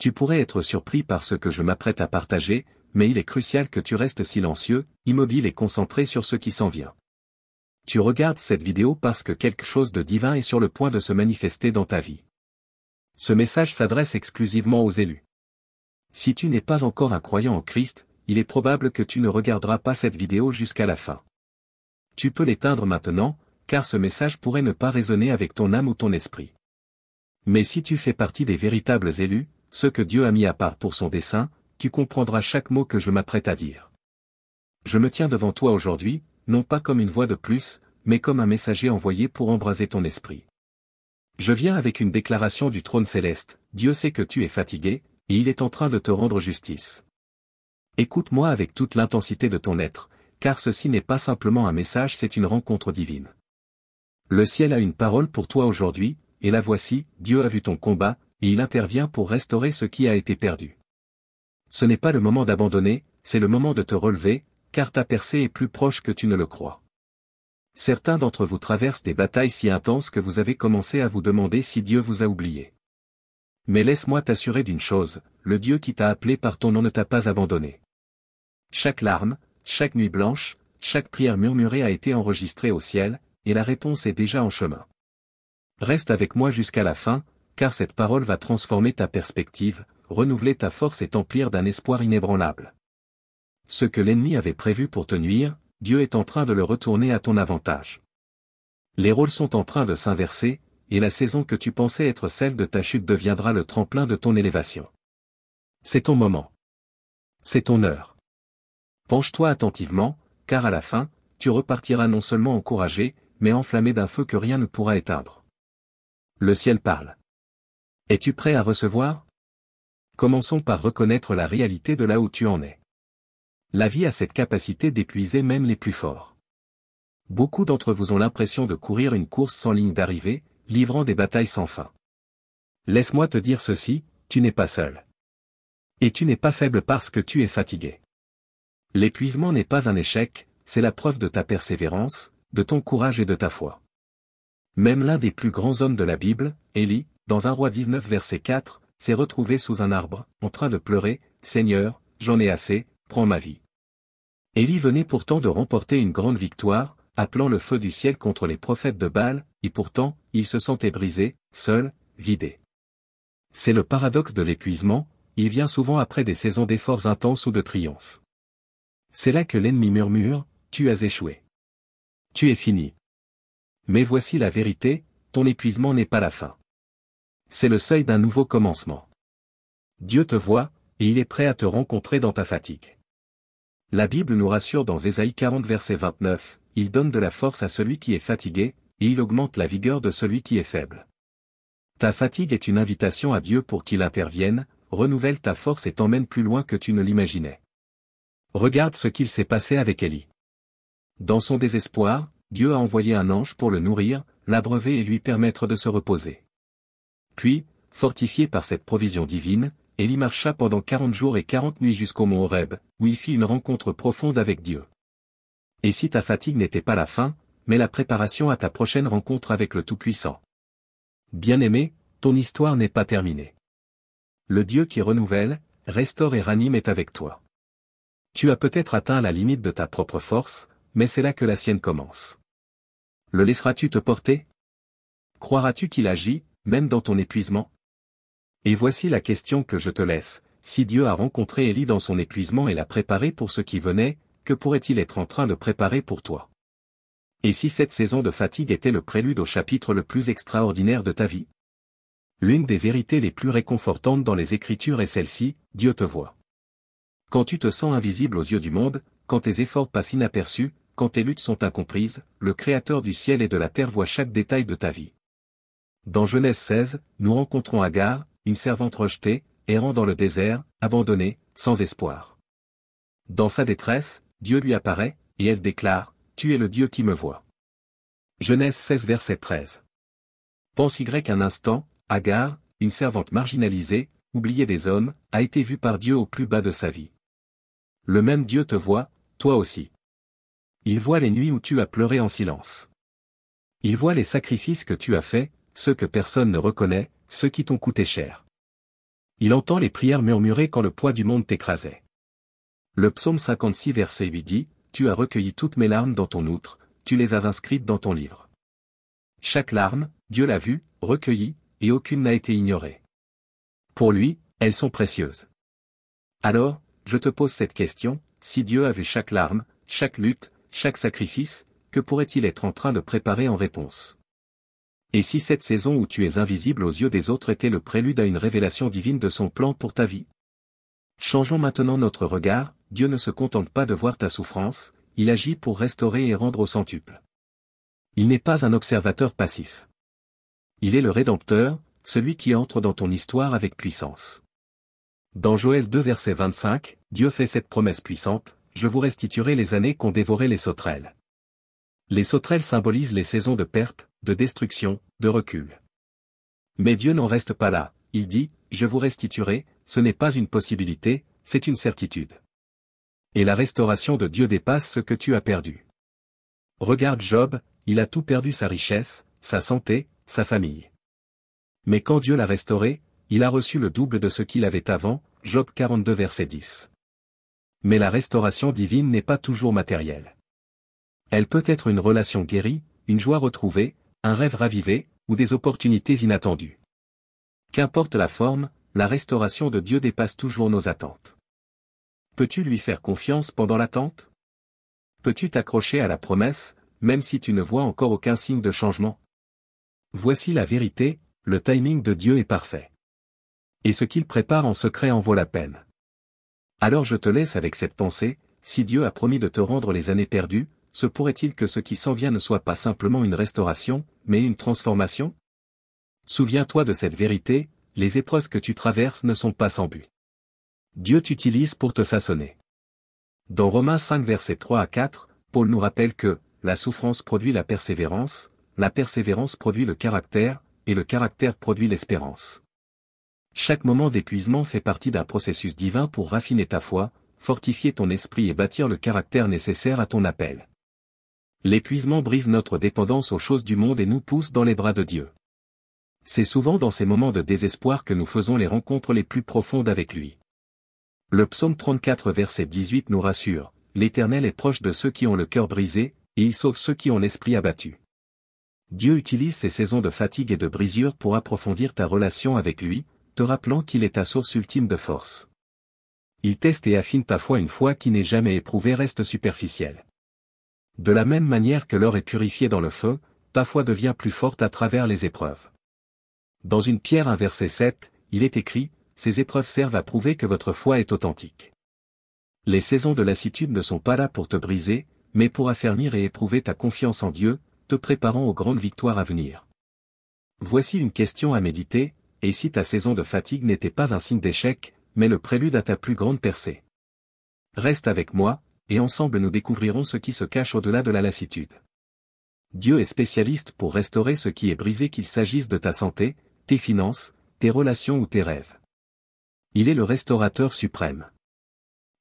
Tu pourrais être surpris par ce que je m'apprête à partager, mais il est crucial que tu restes silencieux, immobile et concentré sur ce qui s'en vient. Tu regardes cette vidéo parce que quelque chose de divin est sur le point de se manifester dans ta vie. Ce message s'adresse exclusivement aux élus. Si tu n'es pas encore un croyant en Christ, il est probable que tu ne regarderas pas cette vidéo jusqu'à la fin. Tu peux l'éteindre maintenant, car ce message pourrait ne pas résonner avec ton âme ou ton esprit. Mais si tu fais partie des véritables élus, ceux que Dieu a mis à part pour son dessein, tu comprendras chaque mot que je m'apprête à dire. Je me tiens devant toi aujourd'hui, non pas comme une voix de plus, mais comme un messager envoyé pour embraser ton esprit. Je viens avec une déclaration du trône céleste, Dieu sait que tu es fatigué, et il est en train de te rendre justice. Écoute-moi avec toute l'intensité de ton être, car ceci n'est pas simplement un message, c'est une rencontre divine. Le ciel a une parole pour toi aujourd'hui, et la voici, Dieu a vu ton combat, et il intervient pour restaurer ce qui a été perdu. Ce n'est pas le moment d'abandonner, c'est le moment de te relever, car ta percée est plus proche que tu ne le crois. Certains d'entre vous traversent des batailles si intenses que vous avez commencé à vous demander si Dieu vous a oublié. Mais laisse-moi t'assurer d'une chose, le Dieu qui t'a appelé par ton nom ne t'a pas abandonné. Chaque larme, chaque nuit blanche, chaque prière murmurée a été enregistrée au ciel, et la réponse est déjà en chemin. Reste avec moi jusqu'à la fin, car cette parole va transformer ta perspective, renouveler ta force et t'emplir d'un espoir inébranlable. Ce que l'ennemi avait prévu pour te nuire, Dieu est en train de le retourner à ton avantage. Les rôles sont en train de s'inverser, et la saison que tu pensais être celle de ta chute deviendra le tremplin de ton élévation. C'est ton moment. C'est ton heure. Penche-toi attentivement, car à la fin, tu repartiras non seulement encouragé, mais enflammé d'un feu que rien ne pourra éteindre. Le ciel parle. Es-tu prêt à recevoir? Commençons par reconnaître la réalité de là où tu en es. La vie a cette capacité d'épuiser même les plus forts. Beaucoup d'entre vous ont l'impression de courir une course sans ligne d'arrivée, livrant des batailles sans fin. Laisse-moi te dire ceci, tu n'es pas seul. Et tu n'es pas faible parce que tu es fatigué. L'épuisement n'est pas un échec, c'est la preuve de ta persévérance, de ton courage et de ta foi. Même l'un des plus grands hommes de la Bible, Élie, dans 1 Roi 19 verset 4, s'est retrouvé sous un arbre, en train de pleurer, « Seigneur, j'en ai assez, prends ma vie. » Élie venait pourtant de remporter une grande victoire, appelant le feu du ciel contre les prophètes de Baal, et pourtant, il se sentait brisé, seul, vidé. C'est le paradoxe de l'épuisement, il vient souvent après des saisons d'efforts intenses ou de triomphe. C'est là que l'ennemi murmure, « Tu as échoué. Tu es fini. » Mais voici la vérité, ton épuisement n'est pas la fin. C'est le seuil d'un nouveau commencement. Dieu te voit, et il est prêt à te rencontrer dans ta fatigue. La Bible nous rassure dans Ésaïe 40 verset 29, « Il donne de la force à celui qui est fatigué, et il augmente la vigueur de celui qui est faible. » Ta fatigue est une invitation à Dieu pour qu'il intervienne, renouvelle ta force et t'emmène plus loin que tu ne l'imaginais. Regarde ce qu'il s'est passé avec Élie. Dans son désespoir, Dieu a envoyé un ange pour le nourrir, l'abreuver et lui permettre de se reposer. Puis, fortifié par cette provision divine, Élie marcha pendant 40 jours et 40 nuits jusqu'au mont Horeb, où il fit une rencontre profonde avec Dieu. Et si ta fatigue n'était pas la fin, mais la préparation à ta prochaine rencontre avec le Tout-Puissant. Bien-aimé, ton histoire n'est pas terminée. Le Dieu qui renouvelle, restaure et ranime est avec toi. Tu as peut-être atteint la limite de ta propre force, mais c'est là que la sienne commence. Le laisseras-tu te porter? Croiras-tu qu'il agit, même dans ton épuisement? Et voici la question que je te laisse, si Dieu a rencontré Élie dans son épuisement et l'a préparé pour ce qui venait, que pourrait-il être en train de préparer pour toi? Et si cette saison de fatigue était le prélude au chapitre le plus extraordinaire de ta vie? L'une des vérités les plus réconfortantes dans les Écritures est celle-ci, Dieu te voit. Quand tu te sens invisible aux yeux du monde, quand tes efforts passent inaperçus, quand tes luttes sont incomprises, le Créateur du ciel et de la terre voit chaque détail de ta vie. Dans Genèse 16, nous rencontrons Agar, une servante rejetée, errant dans le désert, abandonnée, sans espoir. Dans sa détresse, Dieu lui apparaît, et elle déclare, « Tu es le Dieu qui me voit. » Genèse 16 verset 13. Pense un instant, Agar, une servante marginalisée, oubliée des hommes, a été vue par Dieu au plus bas de sa vie. Le même Dieu te voit, toi aussi. Il voit les nuits où tu as pleuré en silence. Il voit les sacrifices que tu as faits, ceux que personne ne reconnaît, ceux qui t'ont coûté cher. Il entend les prières murmurées quand le poids du monde t'écrasait. Le psaume 56 verset 8 dit, « Tu as recueilli toutes mes larmes dans ton outre, tu les as inscrites dans ton livre. » Chaque larme, Dieu l'a vue, recueillie, et aucune n'a été ignorée. Pour lui, elles sont précieuses. Alors, je te pose cette question, si Dieu a vu chaque larme, chaque lutte, chaque sacrifice, que pourrait-il être en train de préparer en réponse? Et si cette saison où tu es invisible aux yeux des autres était le prélude à une révélation divine de son plan pour ta vie? Changeons maintenant notre regard, Dieu ne se contente pas de voir ta souffrance, il agit pour restaurer et rendre au centuple. Il n'est pas un observateur passif. Il est le Rédempteur, celui qui entre dans ton histoire avec puissance. Dans Joël 2 verset 25, Dieu fait cette promesse puissante, « Je vous restituerai les années qu'ont dévoré les sauterelles. » Les sauterelles symbolisent les saisons de perte, de destruction, de recul. Mais Dieu n'en reste pas là, il dit, « Je vous restituerai », ce n'est pas une possibilité, c'est une certitude. Et la restauration de Dieu dépasse ce que tu as perdu. Regarde Job, il a tout perdu, sa richesse, sa santé, sa famille. Mais quand Dieu l'a restauré, il a reçu le double de ce qu'il avait avant, Job 42 verset 10. Mais la restauration divine n'est pas toujours matérielle. Elle peut être une relation guérie, une joie retrouvée, un rêve ravivé, ou des opportunités inattendues. Qu'importe la forme, la restauration de Dieu dépasse toujours nos attentes. Peux-tu lui faire confiance pendant l'attente? Peux-tu t'accrocher à la promesse, même si tu ne vois encore aucun signe de changement? Voici la vérité, le timing de Dieu est parfait. Et ce qu'il prépare en secret en vaut la peine. Alors je te laisse avec cette pensée, si Dieu a promis de te rendre les années perdues, se pourrait-il que ce qui s'en vient ne soit pas simplement une restauration, mais une transformation? Souviens-toi de cette vérité, les épreuves que tu traverses ne sont pas sans but. Dieu t'utilise pour te façonner. Dans Romains 5 versets 3 à 4, Paul nous rappelle que, la souffrance produit la persévérance produit le caractère, et le caractère produit l'espérance. Chaque moment d'épuisement fait partie d'un processus divin pour raffiner ta foi, fortifier ton esprit et bâtir le caractère nécessaire à ton appel. L'épuisement brise notre dépendance aux choses du monde et nous pousse dans les bras de Dieu. C'est souvent dans ces moments de désespoir que nous faisons les rencontres les plus profondes avec lui. Le psaume 34 verset 18 nous rassure, « L'Éternel est proche de ceux qui ont le cœur brisé, et il sauve ceux qui ont l'esprit abattu. » Dieu utilise ces saisons de fatigue et de brisure pour approfondir ta relation avec lui, te rappelant qu'il est ta source ultime de force. Il teste et affine ta foi, une foi qui n'est jamais éprouvée reste superficielle. De la même manière que l'or est purifié dans le feu, ta foi devient plus forte à travers les épreuves. Dans une Pierre 1 verset 7, il est écrit, « Ces épreuves servent à prouver que votre foi est authentique. » Les saisons de lassitude ne sont pas là pour te briser, mais pour affermir et éprouver ta confiance en Dieu, te préparant aux grandes victoires à venir. Voici une question à méditer, et si ta saison de fatigue n'était pas un signe d'échec, mais le prélude à ta plus grande percée? Reste avec moi, et ensemble nous découvrirons ce qui se cache au-delà de la lassitude. Dieu est spécialiste pour restaurer ce qui est brisé, qu'il s'agisse de ta santé, tes finances, tes relations ou tes rêves. Il est le restaurateur suprême.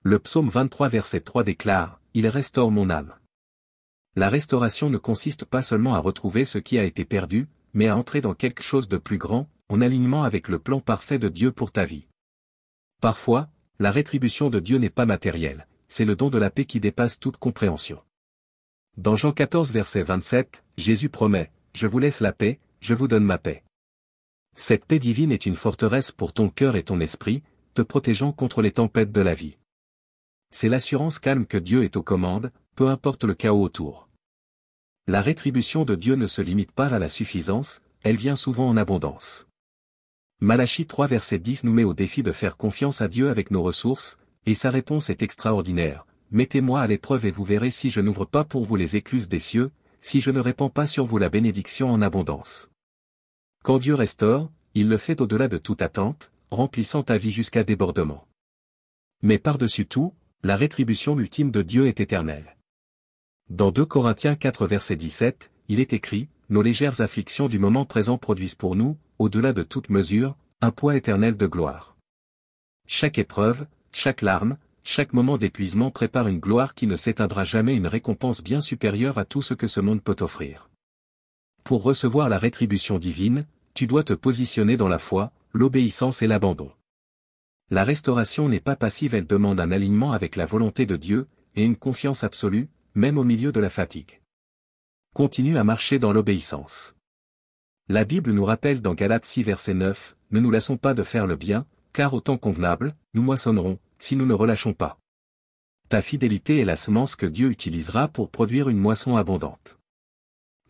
Le psaume 23 verset 3 déclare, « Il restaure mon âme. » La restauration ne consiste pas seulement à retrouver ce qui a été perdu, mais à entrer dans quelque chose de plus grand, en alignement avec le plan parfait de Dieu pour ta vie. Parfois, la rétribution de Dieu n'est pas matérielle, c'est le don de la paix qui dépasse toute compréhension. Dans Jean 14 verset 27, Jésus promet, « Je vous laisse la paix, je vous donne ma paix. » Cette paix divine est une forteresse pour ton cœur et ton esprit, te protégeant contre les tempêtes de la vie. C'est l'assurance calme que Dieu est aux commandes, peu importe le chaos autour. La rétribution de Dieu ne se limite pas à la suffisance, elle vient souvent en abondance. Malachie 3 verset 10 nous met au défi de faire confiance à Dieu avec nos ressources, et sa réponse est extraordinaire. « Mettez-moi à l'épreuve et vous verrez si je n'ouvre pas pour vous les écluses des cieux, si je ne répands pas sur vous la bénédiction en abondance. » Quand Dieu restaure, il le fait au-delà de toute attente, remplissant ta vie jusqu'à débordement. Mais par-dessus tout, la rétribution ultime de Dieu est éternelle. Dans 2 Corinthiens 4 verset 17, il est écrit, « Nos légères afflictions du moment présent produisent pour nous, au-delà de toute mesure, un poids éternel de gloire. » Chaque épreuve, chaque larme, chaque moment d'épuisement prépare une gloire qui ne s'éteindra jamais, une récompense bien supérieure à tout ce que ce monde peut offrir. Pour recevoir la rétribution divine, tu dois te positionner dans la foi, l'obéissance et l'abandon. La restauration n'est pas passive, elle demande un alignement avec la volonté de Dieu, et une confiance absolue, même au milieu de la fatigue. Continue à marcher dans l'obéissance. La Bible nous rappelle dans Galates 6 verset 9, « Ne nous lassons pas de faire le bien, car au temps convenable, nous moissonnerons, si nous ne relâchons pas. » Ta fidélité est la semence que Dieu utilisera pour produire une moisson abondante.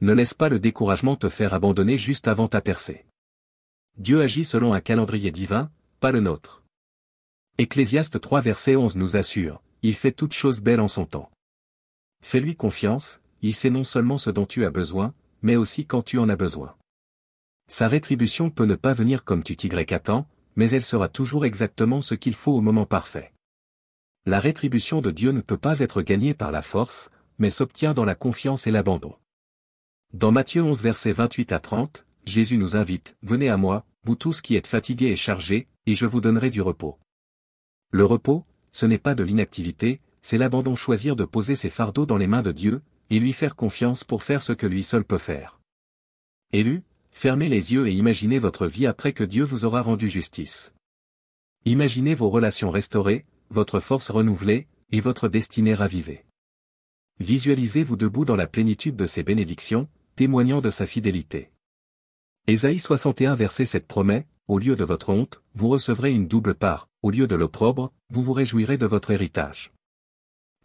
Ne laisse pas le découragement te faire abandonner juste avant ta percée. Dieu agit selon un calendrier divin, pas le nôtre. Ecclésiaste 3 verset 11 nous assure, « Il fait toutes choses belles en son temps. » Fais-lui confiance, il sait non seulement ce dont tu as besoin, mais aussi quand tu en as besoin. Sa rétribution peut ne pas venir comme tu t'y attends, mais elle sera toujours exactement ce qu'il faut au moment parfait. La rétribution de Dieu ne peut pas être gagnée par la force, mais s'obtient dans la confiance et l'abandon. Dans Matthieu 11 versets 28 à 30, Jésus nous invite, « Venez à moi, vous tous qui êtes fatigués et chargés, et je vous donnerai du repos. » Le repos, ce n'est pas de l'inactivité, c'est l'abandon, choisir de poser ses fardeaux dans les mains de Dieu, et lui faire confiance pour faire ce que lui seul peut faire. Élus, fermez les yeux et imaginez votre vie après que Dieu vous aura rendu justice. Imaginez vos relations restaurées, votre force renouvelée, et votre destinée ravivée. Visualisez-vous debout dans la plénitude de ses bénédictions, témoignant de sa fidélité. Ésaïe 61 verset 7 promet, « Au lieu de votre honte, vous recevrez une double part, au lieu de l'opprobre, vous vous réjouirez de votre héritage. »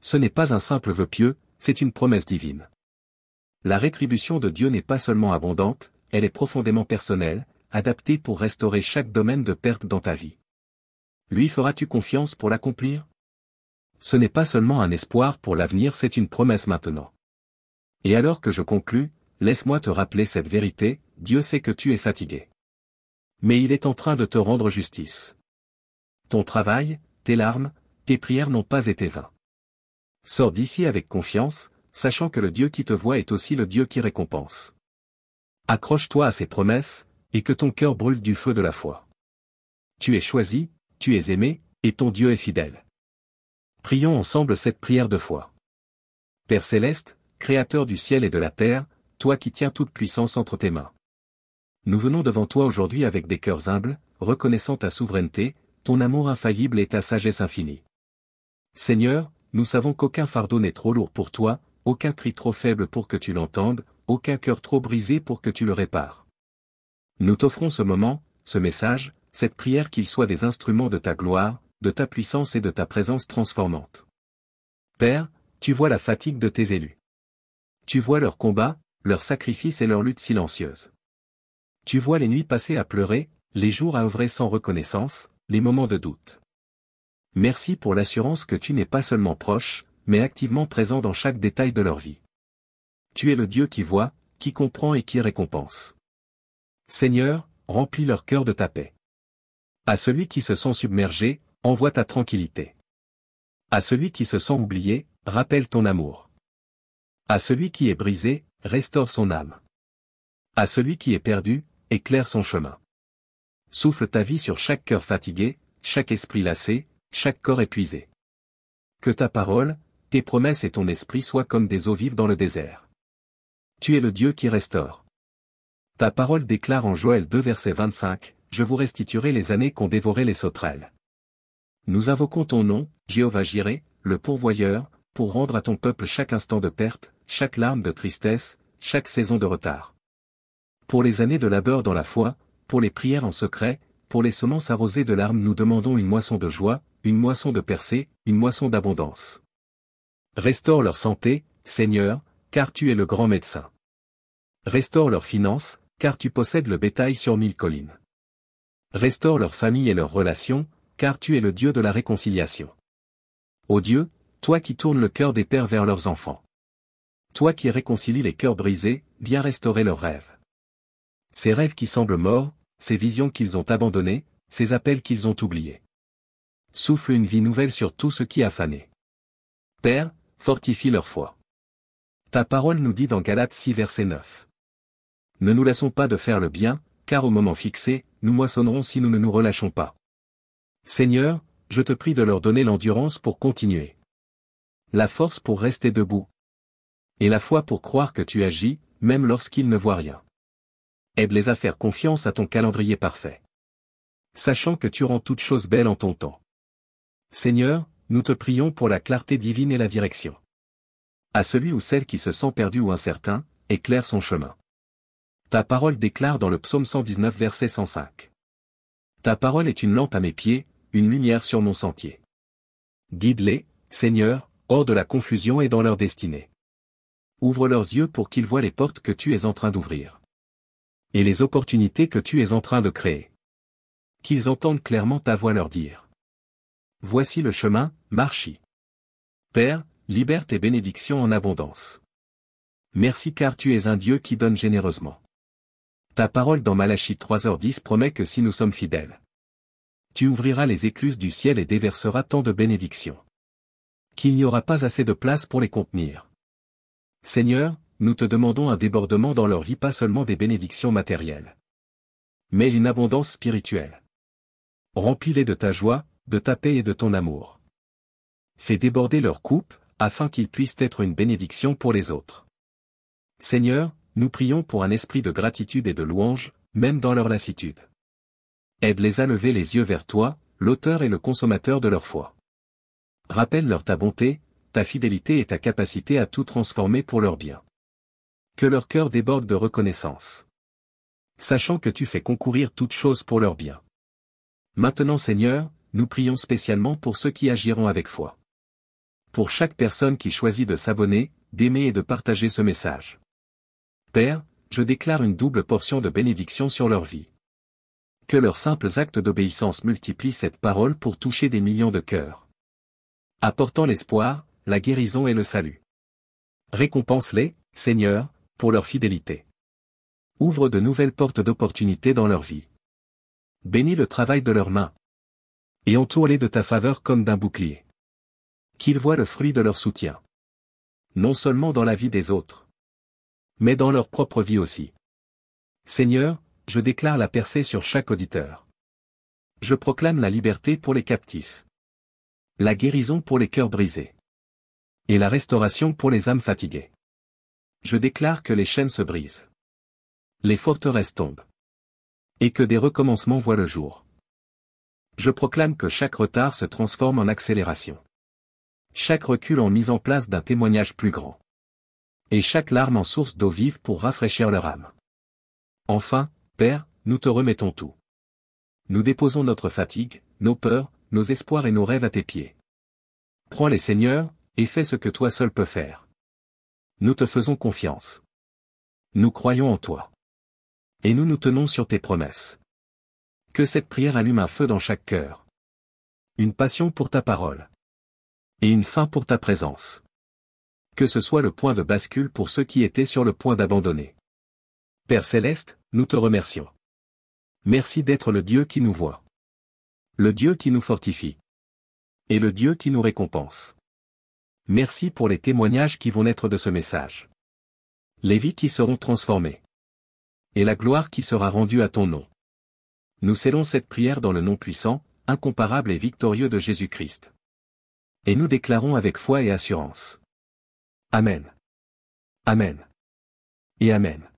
Ce n'est pas un simple vœu pieux, c'est une promesse divine. La rétribution de Dieu n'est pas seulement abondante, elle est profondément personnelle, adaptée pour restaurer chaque domaine de perte dans ta vie. Lui feras-tu confiance pour l'accomplir? Ce n'est pas seulement un espoir pour l'avenir, c'est une promesse maintenant. Et alors que je conclus, laisse-moi te rappeler cette vérité, Dieu sait que tu es fatigué. Mais il est en train de te rendre justice. Ton travail, tes larmes, tes prières n'ont pas été vains. Sors d'ici avec confiance, sachant que le Dieu qui te voit est aussi le Dieu qui récompense. Accroche-toi à ses promesses, et que ton cœur brûle du feu de la foi. Tu es choisi, tu es aimé, et ton Dieu est fidèle. Prions ensemble cette prière de foi. Père céleste, Créateur du ciel et de la terre, toi qui tiens toute puissance entre tes mains. Nous venons devant toi aujourd'hui avec des cœurs humbles, reconnaissant ta souveraineté, ton amour infaillible et ta sagesse infinie. Seigneur, nous savons qu'aucun fardeau n'est trop lourd pour toi, aucun cri trop faible pour que tu l'entendes, aucun cœur trop brisé pour que tu le répares. Nous t'offrons ce moment, ce message, cette prière, qu'ils soient des instruments de ta gloire, de ta puissance et de ta présence transformante. Père, tu vois la fatigue de tes élus. Tu vois leurs combats, leurs sacrifices et leurs luttes silencieuses. Tu vois les nuits passées à pleurer, les jours à œuvrer sans reconnaissance, les moments de doute. Merci pour l'assurance que tu n'es pas seulement proche, mais activement présent dans chaque détail de leur vie. Tu es le Dieu qui voit, qui comprend et qui récompense. Seigneur, remplis leur cœur de ta paix. À celui qui se sent submergé, envoie ta tranquillité. À celui qui se sent oublié, rappelle ton amour. À celui qui est brisé, restaure son âme. À celui qui est perdu, éclaire son chemin. Souffle ta vie sur chaque cœur fatigué, chaque esprit lassé, chaque corps épuisé. Que ta parole, tes promesses et ton esprit soient comme des eaux vives dans le désert. Tu es le Dieu qui restaure. Ta parole déclare en Joël 2 verset 25, « Je vous restituerai les années qu'ont dévoré les sauterelles. » Nous invoquons ton nom, Jéhovah Jireh, le pourvoyeur, pour rendre à ton peuple chaque instant de perte, chaque larme de tristesse, chaque saison de retard. Pour les années de labeur dans la foi, pour les prières en secret, pour les semences arrosées de larmes, nous demandons une moisson de joie, une moisson de percée, une moisson d'abondance. Restaure leur santé, Seigneur, car tu es le grand médecin. Restaure leurs finances, car tu possèdes le bétail sur 1000 collines. Restaure leur famille et leurs relations, car tu es le Dieu de la réconciliation. Ô Dieu, toi qui tournes le cœur des pères vers leurs enfants. Toi qui réconcilies les cœurs brisés, viens restaurer leurs rêves. Ces rêves qui semblent morts, ces visions qu'ils ont abandonnées, ces appels qu'ils ont oubliés. Souffle une vie nouvelle sur tout ce qui a fané. Père, fortifie leur foi. Ta parole nous dit dans Galates 6 verset 9. Ne nous lassons pas de faire le bien, car au moment fixé, nous moissonnerons si nous ne nous relâchons pas. Seigneur, je te prie de leur donner l'endurance pour continuer. La force pour rester debout. Et la foi pour croire que tu agis, même lorsqu'ils ne voient rien. Aide-les à faire confiance à ton calendrier parfait. Sachant que tu rends toutes choses belles en ton temps. Seigneur, nous te prions pour la clarté divine et la direction. À celui ou celle qui se sent perdu ou incertain, éclaire son chemin. Ta parole déclare dans le psaume 119 verset 105. Ta parole est une lampe à mes pieds, une lumière sur mon sentier. Guide-les, Seigneur, hors de la confusion et dans leur destinée. Ouvre leurs yeux pour qu'ils voient les portes que tu es en train d'ouvrir. Et les opportunités que tu es en train de créer. Qu'ils entendent clairement ta voix leur dire. Voici le chemin, marche-y. Père, libère tes bénédictions en abondance. Merci car tu es un Dieu qui donne généreusement. Ta parole dans Malachie 3h10 promet que si nous sommes fidèles, tu ouvriras les écluses du ciel et déverseras tant de bénédictions qu'il n'y aura pas assez de place pour les contenir. Seigneur, nous te demandons un débordement dans leur vie, pas seulement des bénédictions matérielles, mais une abondance spirituelle. Remplis-les de ta joie, de ta paix et de ton amour. Fais déborder leur coupe, afin qu'ils puissent être une bénédiction pour les autres. Seigneur, nous prions pour un esprit de gratitude et de louange, même dans leur lassitude. Aide-les à lever les yeux vers toi, l'auteur et le consommateur de leur foi. Rappelle-leur ta bonté, ta fidélité et ta capacité à tout transformer pour leur bien. Que leur cœur déborde de reconnaissance. Sachant que tu fais concourir toutes choses pour leur bien. Maintenant Seigneur, nous prions spécialement pour ceux qui agiront avec foi. Pour chaque personne qui choisit de s'abonner, d'aimer et de partager ce message. Père, je déclare une double portion de bénédiction sur leur vie. Que leurs simples actes d'obéissance multiplient cette parole pour toucher des millions de cœurs. Apportant l'espoir, la guérison et le salut. Récompense-les, Seigneur, pour leur fidélité. Ouvre de nouvelles portes d'opportunités dans leur vie. Bénis le travail de leurs mains. Et entoure-les de ta faveur comme d'un bouclier. Qu'ils voient le fruit de leur soutien. Non seulement dans la vie des autres, mais dans leur propre vie aussi. Seigneur, je déclare la percée sur chaque auditeur. Je proclame la liberté pour les captifs. La guérison pour les cœurs brisés. Et la restauration pour les âmes fatiguées. Je déclare que les chaînes se brisent. Les forteresses tombent. Et que des recommencements voient le jour. Je proclame que chaque retard se transforme en accélération. Chaque recul en mise en place d'un témoignage plus grand. Et chaque larme en source d'eau vive pour rafraîchir leur âme. Enfin, Père, nous te remettons tout. Nous déposons notre fatigue, nos peurs, nos espoirs et nos rêves à tes pieds. Prends-les Seigneur, et fais ce que toi seul peux faire. Nous te faisons confiance. Nous croyons en toi. Et nous nous tenons sur tes promesses. Que cette prière allume un feu dans chaque cœur. Une passion pour ta parole. Et une faim pour ta présence. Que ce soit le point de bascule pour ceux qui étaient sur le point d'abandonner. Père Céleste, nous te remercions. Merci d'être le Dieu qui nous voit. Le Dieu qui nous fortifie. Et le Dieu qui nous récompense. Merci pour les témoignages qui vont naître de ce message. Les vies qui seront transformées. Et la gloire qui sera rendue à ton nom. Nous scellons cette prière dans le nom puissant, incomparable et victorieux de Jésus-Christ. Et nous déclarons avec foi et assurance. Amen. Amen. Et Amen.